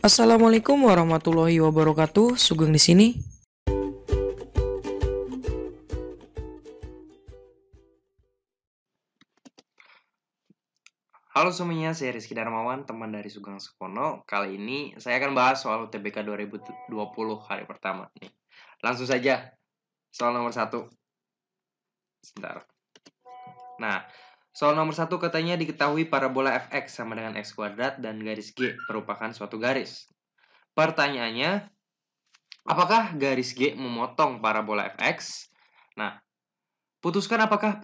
Assalamualaikum warahmatullahi wabarakatuh. Sugeng di sini. Halo semuanya, saya Rizky Darmawan, teman dari Sugeng Supono. Kali ini saya akan bahas soal UTBK 2020 hari pertama. Nih, langsung saja, soal nomor 1. Sebentar. Nah, soal nomor 1 katanya diketahui parabola fx sama dengan x kuadrat dan garis G merupakan suatu garis. Pertanyaannya, apakah garis G memotong parabola fx? Nah, putuskan apakah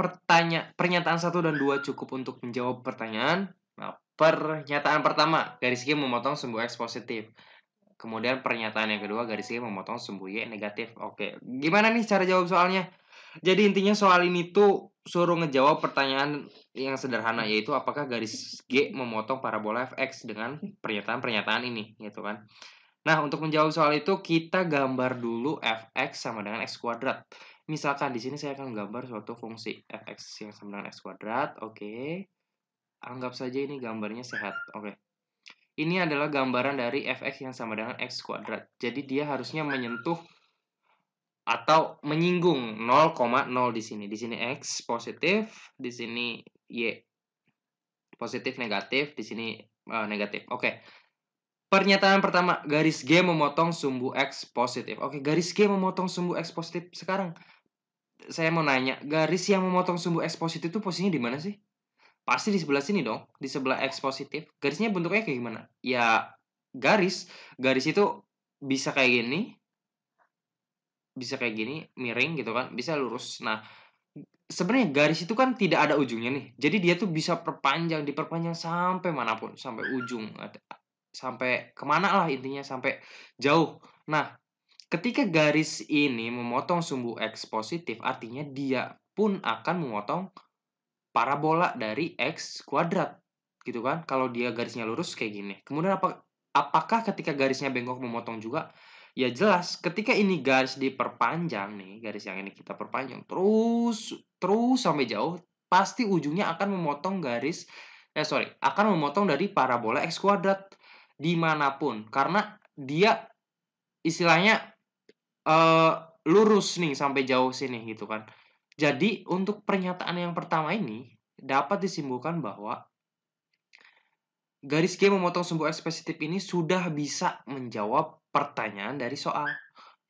pernyataan 1 dan 2 cukup untuk menjawab pertanyaan. Nah, pernyataan pertama, garis G memotong sumbu X positif. Kemudian pernyataan yang kedua, garis G memotong sumbu Y negatif. Oke, gimana nih cara jawab soalnya? Jadi intinya soal ini tuh suruh ngejawab pertanyaan yang sederhana, yaitu apakah garis G memotong parabola fx dengan pernyataan-pernyataan ini, gitu kan. Nah, untuk menjawab soal itu kita gambar dulu fx sama dengan x kuadrat. Misalkan di sini saya akan gambar suatu fungsi fx yang sama dengan x kuadrat. Oke. Anggap saja ini gambarnya sehat. Oke. Ini adalah gambaran dari fx yang sama dengan x kuadrat. Jadi dia harusnya menyentuh atau menyinggung 0,0 di sini. Di sini x positif, di sini y positif negatif, di sini negatif. Oke. Pernyataan pertama, garis G memotong sumbu X positif. Oke, garis G memotong sumbu X positif. Sekarang, saya mau nanya, garis yang memotong sumbu X positif itu posisinya di mana sih? Pasti di sebelah sini dong, di sebelah X positif. Garisnya bentuknya kayak gimana? Ya, garis. Garis itu bisa kayak gini, miring gitu kan, bisa lurus. Nah, sebenarnya garis itu kan tidak ada ujungnya nih. Jadi dia tuh bisa diperpanjang sampai manapun, sampai ujung. Sampai kemana lah intinya, sampai jauh. Nah, ketika garis ini memotong sumbu X positif, artinya dia pun akan memotong parabola dari X kuadrat. Gitu kan? Kalau dia garisnya lurus kayak gini. Kemudian apakah ketika garisnya bengkok memotong juga? Ya jelas, ketika ini garis diperpanjang nih, garis yang ini kita perpanjang terus sampai jauh, pasti ujungnya akan memotong akan memotong dari parabola X kuadrat dimanapun, karena dia istilahnya eh, lurus nih sampai jauh sini gitu kan. Jadi untuk pernyataan yang pertama ini dapat disimpulkan bahwa garis G memotong sumbu X positif ini sudah bisa menjawab pertanyaan dari soal.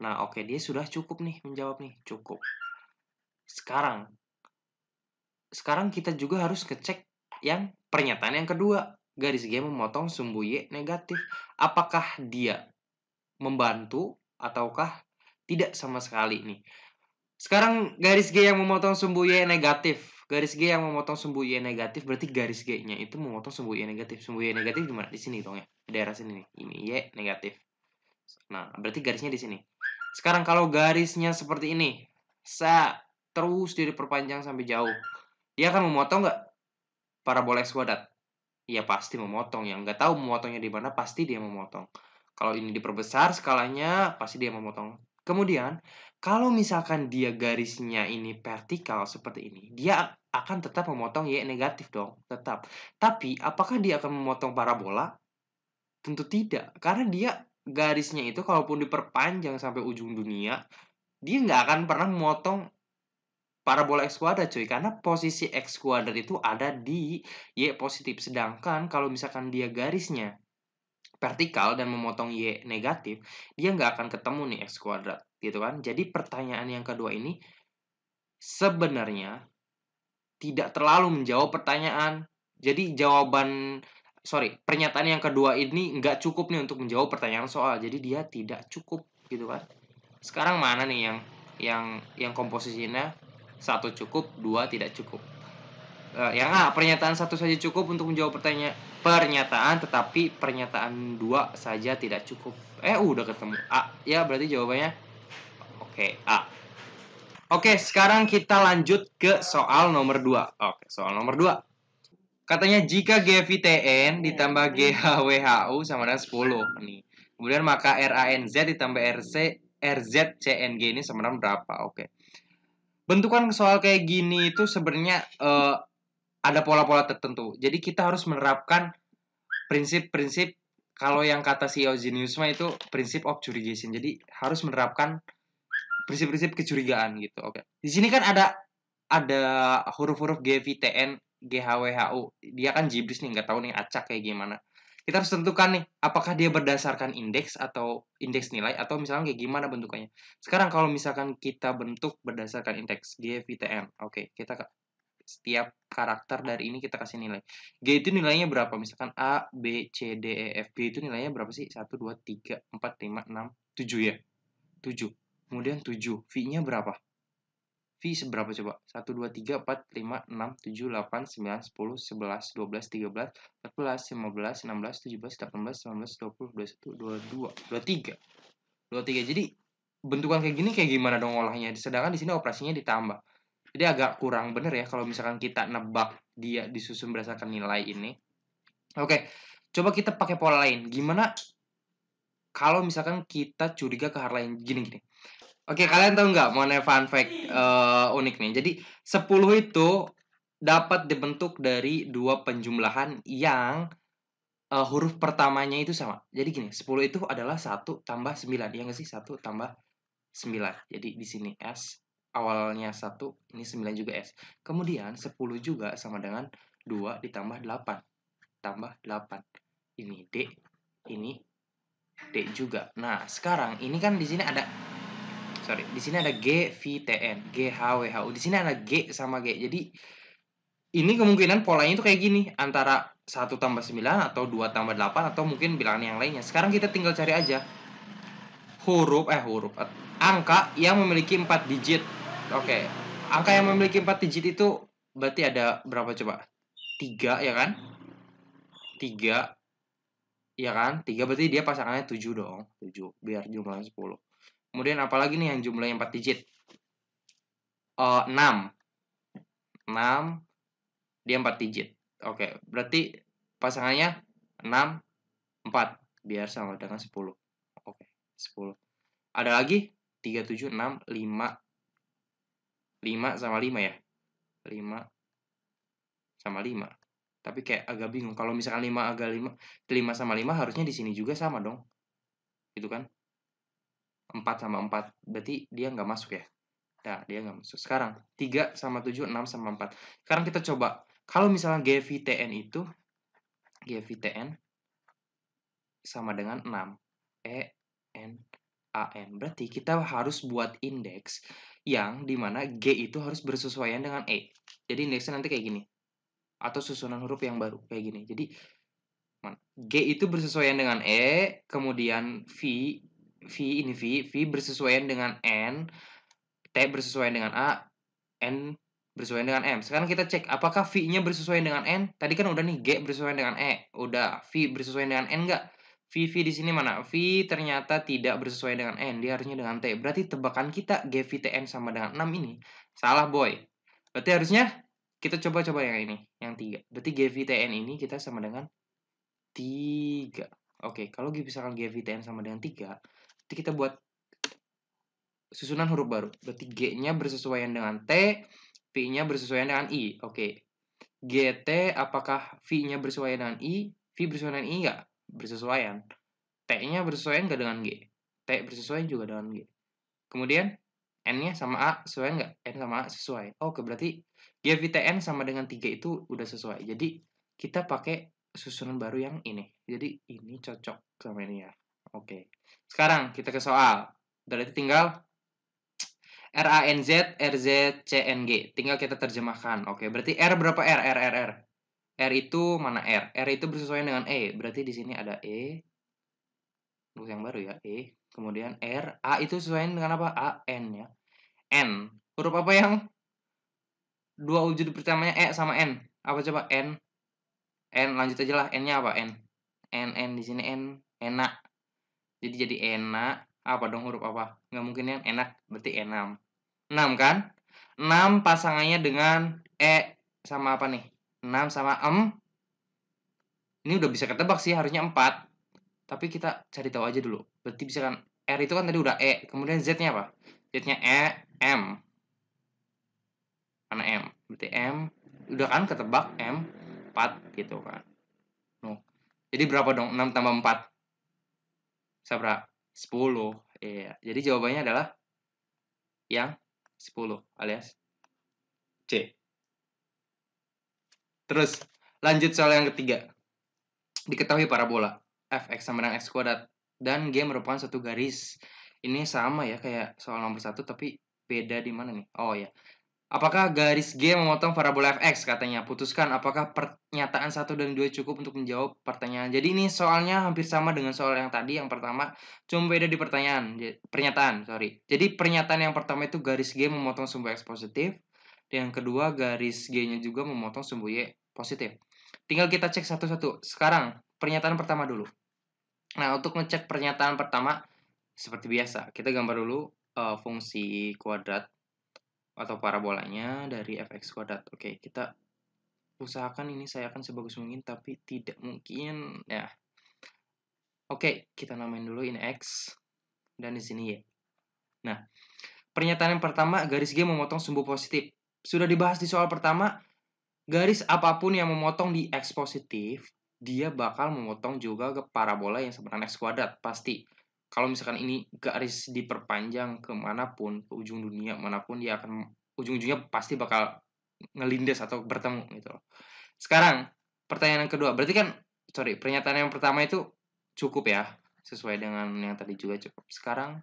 Nah, oke, dia sudah cukup nih menjawab nih, cukup. Sekarang kita juga harus ngecek yang pernyataan yang kedua. Garis G memotong sumbu Y negatif. Apakah dia membantu ataukah tidak sama sekali nih? Sekarang garis G yang memotong sumbu Y negatif. Garis G yang memotong sumbu Y negatif berarti garis G-nya itu memotong sumbu Y negatif. Sumbu Y negatif di mana? Di sini dong ya. Di daerah sini nih. Ini Y negatif. Nah, berarti garisnya di sini. Sekarang kalau garisnya seperti ini, terus diperpanjang sampai jauh. Dia akan memotong nggak parabola X kuadrat? Ya pasti memotong. Yang nggak tahu memotongnya di mana, pasti dia memotong. Kalau ini diperbesar skalanya, pasti dia memotong. Kemudian, kalau misalkan dia garisnya ini vertikal seperti ini, dia akan tetap memotong Y negatif dong, tetap. Tapi, apakah dia akan memotong parabola? Tentu tidak, karena dia garisnya itu kalaupun diperpanjang sampai ujung dunia, dia nggak akan pernah memotong parabola X kuadrat cuy, karena posisi X kuadrat itu ada di Y positif. Sedangkan kalau misalkan dia garisnya vertikal dan memotong Y negatif, dia nggak akan ketemu nih X kuadrat, gitu kan. Jadi pertanyaan yang kedua ini sebenarnya tidak terlalu menjawab pertanyaan. Jadi pernyataan yang kedua ini nggak cukup nih untuk menjawab pertanyaan soal. Jadi dia tidak cukup, gitu kan. Sekarang mana nih yang komposisinya satu cukup, dua tidak cukup? Yang A, pernyataan satu saja cukup untuk menjawab pernyataan, tetapi pernyataan dua saja tidak cukup. Udah ketemu A. Ya, berarti jawabannya oke, A. Oke, sekarang kita lanjut ke soal nomor 2. Oke, soal nomor 2. Katanya jika GVTN ditambah GHWHU sama dengan 10 nih. Kemudian maka RANZ ditambah RZCNG ini sama dengan berapa? Oke. Bentukan soal kayak gini itu sebenarnya ada pola-pola tertentu. Jadi kita harus menerapkan prinsip-prinsip kalau yang kata si Eugenius mah itu prinsip of curigation. Jadi harus menerapkan prinsip-prinsip kecurigaan gitu. Oke. Di sini kan ada huruf-huruf G, V, T, N, G, H, W, H, U. Dia kan jibris nih, nggak tahu nih acak kayak gimana. Kita harus tentukan nih, apakah dia berdasarkan indeks atau indeks nilai atau misalnya kayak gimana bentukannya. Sekarang kalau misalkan kita bentuk berdasarkan indeks G, V, T, N. Oke, kita setiap karakter dari ini kita kasih nilai. G itu nilainya berapa? Misalkan A, B, C, D, E, F. G itu nilainya berapa sih? 1, 2, 3, 4, 5, 6, 7 ya? 7. Kemudian 7. V-nya berapa? V seberapa coba? 1, 2, 3, 4, 5, 6, 7, 8, 9, 10, 11, 12, 13, 14, 15, 16, 17, 18, 19, 20, 21, 22, 23. 23. Jadi bentukan kayak gini kayak gimana dong olahnya? Sedangkan di sini operasinya ditambah. Jadi agak kurang bener ya kalau misalkan kita nebak dia disusun berdasarkan nilai ini. Oke, coba kita pakai pola lain. Gimana kalau misalkan kita curiga ke hal lain gini-gini? Oke, kalian tahu nggak mengenai fun fact unik nih? Jadi 10 itu dapat dibentuk dari dua penjumlahan yang huruf pertamanya itu sama. Jadi gini, 10 itu adalah 1 tambah 9. Ya nggak sih? 1 tambah 9. Jadi di sini S, awalnya 1, ini 9 juga S. Kemudian 10 juga sama dengan 2 ditambah 8. Tambah 8. Ini D, ini D juga. Nah, sekarang ini kan di sini ada di sini ada G, V, T, N, G, H, W, H, U. Di sini ada G sama G. Jadi ini kemungkinan polanya itu kayak gini, antara 1 tambah 9 atau 2 tambah 8 atau mungkin bilangan yang lainnya. Sekarang kita tinggal cari aja angka yang memiliki 4 digit. Oke. Angka yang memiliki 4 digit itu berarti ada berapa coba? 3 ya kan? 3 ya kan? 3 berarti dia pasangannya 7 dong. 7 biar jumlahnya 10. Kemudian apalagi nih yang jumlahnya 4 digit? 6. 6 dia 4 digit. Oke, berarti pasangannya 6 4 biar sama dengan 10. Oke, 10. Ada lagi 3 7 6 5 5 sama 5 ya. 5 sama 5. Tapi kayak agak bingung. Kalau misalkan 5 sama 5 harusnya di sini juga sama dong. Gitu kan? 4 sama 4. Berarti dia nggak masuk ya. Nah, dia nggak masuk. Sekarang 3 sama 7, 6 sama 4. Sekarang kita coba. Kalau misalnya GVTN itu GVTN sama dengan 6. E, N, A, N. Berarti kita harus buat indeks yang dimana G itu harus bersesuaian dengan E. Jadi indeksnya nanti kayak gini. Atau susunan huruf yang baru kayak gini. Jadi G itu bersesuaian dengan E, kemudian V bersesuaian dengan N, T bersesuaian dengan A, N bersesuaian dengan M. Sekarang kita cek apakah V-nya bersesuaian dengan N? Tadi kan udah nih G bersesuaian dengan E, udah V bersesuaian dengan N enggak? V di sini mana? V ternyata tidak bersesuaian dengan N, dia harusnya dengan T. Berarti tebakan kita GVTN sama dengan 6 ini salah, boy. Berarti harusnya kita coba-coba yang ini, yang 3. Berarti GVTN ini kita sama dengan 3. Oke, kalau misalkan GVTN sama dengan 3, nanti kita buat susunan huruf baru. Berarti G-nya bersesuaian dengan T, V-nya bersesuaian dengan I. Oke. GT apakah V-nya bersesuaian dengan I? V bersesuaian dengan I enggak? Bersesuaian. T-nya bersesuaian enggak dengan G? T bersesuaian juga dengan G. Kemudian N-nya sama A sesuai enggak? N sama A sesuai. Oke, berarti GVTN sama dengan 3 itu udah sesuai. Jadi kita pakai susunan baru yang ini. Jadi ini cocok sama ini ya. Oke. Sekarang kita ke soal. Berarti tinggal RANZ, RZ, CNG. Tinggal kita terjemahkan. Oke, berarti R berapa R? R. R itu mana R? R itu bersesuaian dengan E. Berarti di sini ada E. Huruf yang baru ya, E. Kemudian R. A itu sesuaian dengan apa? A, N ya. N. Huruf apa yang dua wujud pertamanya E sama N? Apa coba? N. N lanjut aja lah. N-nya apa? N. N di sini N. Enak. Jadi enak. Apa dong huruf apa? Nggak mungkin yang enak. Berarti E6. 6 kan? 6 pasangannya dengan E sama apa nih? 6 sama ini udah bisa ketebak sih, harusnya 4. Tapi kita cari tahu aja dulu. Berarti bisa kan R itu kan tadi udah E. Kemudian Z-nya apa? Z-nya E, M. Mana M? Berarti M. Udah kan ketebak M 4 gitu kan. Jadi berapa dong? 6 tambah 4. Sabra 10. Iya. Jadi jawabannya adalah yang 10 alias C. Terus lanjut soal yang ketiga. Diketahui parabola f(x) sama dengan x kuadrat dan G merupakan satu garis. Ini sama ya kayak soal nomor 1 tapi beda di mana nih? Oh ya. Apakah garis G memotong parabola fx katanya? Putuskan apakah pernyataan 1 dan 2 cukup untuk menjawab pertanyaan. Jadi ini soalnya hampir sama dengan soal yang tadi. Yang pertama cuma beda di pernyataan, sorry. Jadi pernyataan yang pertama itu garis G memotong sumbu x positif. Yang kedua garis G-nya juga memotong sumbu y positif. Tinggal kita cek satu-satu. Sekarang pernyataan pertama dulu. Nah, untuk ngecek pernyataan pertama seperti biasa, kita gambar dulu fungsi kuadrat atau parabolanya dari fx kuadrat. Oke, kita usahakan ini saya akan sebagus mungkin, tapi tidak mungkin ya. Oke, kita namain dulu ini x dan di sini y. Nah, pernyataan yang pertama, garis G memotong sumbu positif. Sudah dibahas di soal pertama, garis apapun yang memotong di x positif, dia bakal memotong juga ke parabola yang sama dengan x kuadrat, pasti. Kalau misalkan ini garis diperpanjang kemanapun, ke ujung dunia manapun, dia akan ujung-ujungnya pasti bakal ngelindas atau bertemu gitu loh. Sekarang, pertanyaan yang kedua. Berarti kan, pernyataan yang pertama itu cukup ya, sesuai dengan yang tadi juga cukup. Sekarang,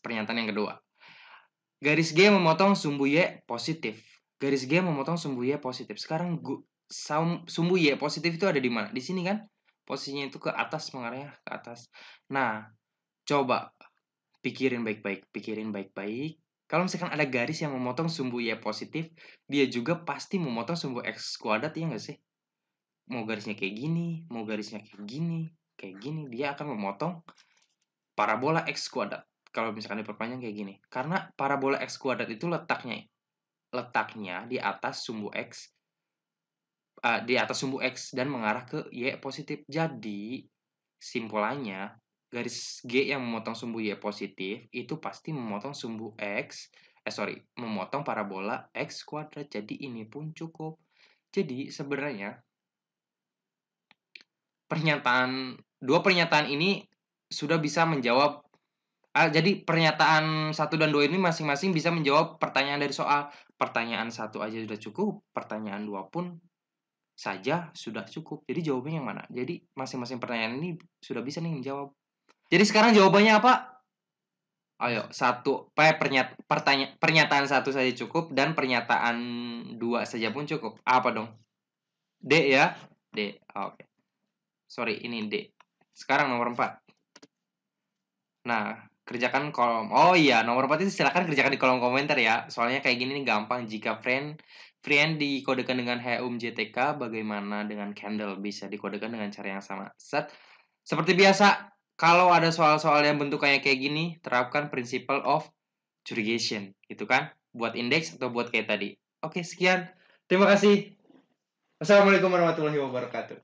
pernyataan yang kedua. Garis G memotong sumbu Y positif. Garis G memotong sumbu Y positif. Sekarang sumbu Y positif itu ada di mana? Di sini kan? Posisinya itu ke atas, mengarahnya ke atas. Nah, coba pikirin baik-baik. Kalau misalkan ada garis yang memotong sumbu Y positif, dia juga pasti memotong sumbu X kuadrat, ya nggak sih? Mau garisnya kayak gini, mau garisnya kayak gini, dia akan memotong parabola X kuadrat. Kalau misalkan diperpanjang kayak gini. Karena parabola X kuadrat itu letaknya di atas sumbu X, dan mengarah ke Y positif. Jadi, simpulannya, garis G yang memotong sumbu Y positif, itu pasti memotong memotong parabola X kuadrat. Jadi, ini pun cukup. Jadi, sebenarnya, dua pernyataan ini sudah bisa menjawab. Jadi pernyataan 1 dan 2 ini masing-masing bisa menjawab pertanyaan dari soal. Pertanyaan 1 aja sudah cukup, pertanyaan 2 pun saja sudah cukup. Jadi jawabannya yang mana? Jadi masing-masing pertanyaan ini sudah bisa nih menjawab. Jadi sekarang jawabannya apa? Ayo, pernyataan 1 saja cukup dan pernyataan 2 saja pun cukup. Apa dong? D ya? D. Oke. Sorry, ini D. Sekarang nomor 4. Nah, kerjakan kolom. Oh iya, nomor 4 itu silakan kerjakan di kolom komentar ya. Soalnya kayak gini nih gampang. Jika friend dikodekan dengan JTK, bagaimana dengan candle? Bisa dikodekan dengan cara yang sama. Seperti biasa, kalau ada soal-soal yang bentukannya kayak gini, terapkan principle of surrogation, gitu kan? Buat indeks atau buat kayak tadi. Oke, sekian. Terima kasih. Wassalamualaikum warahmatullahi wabarakatuh.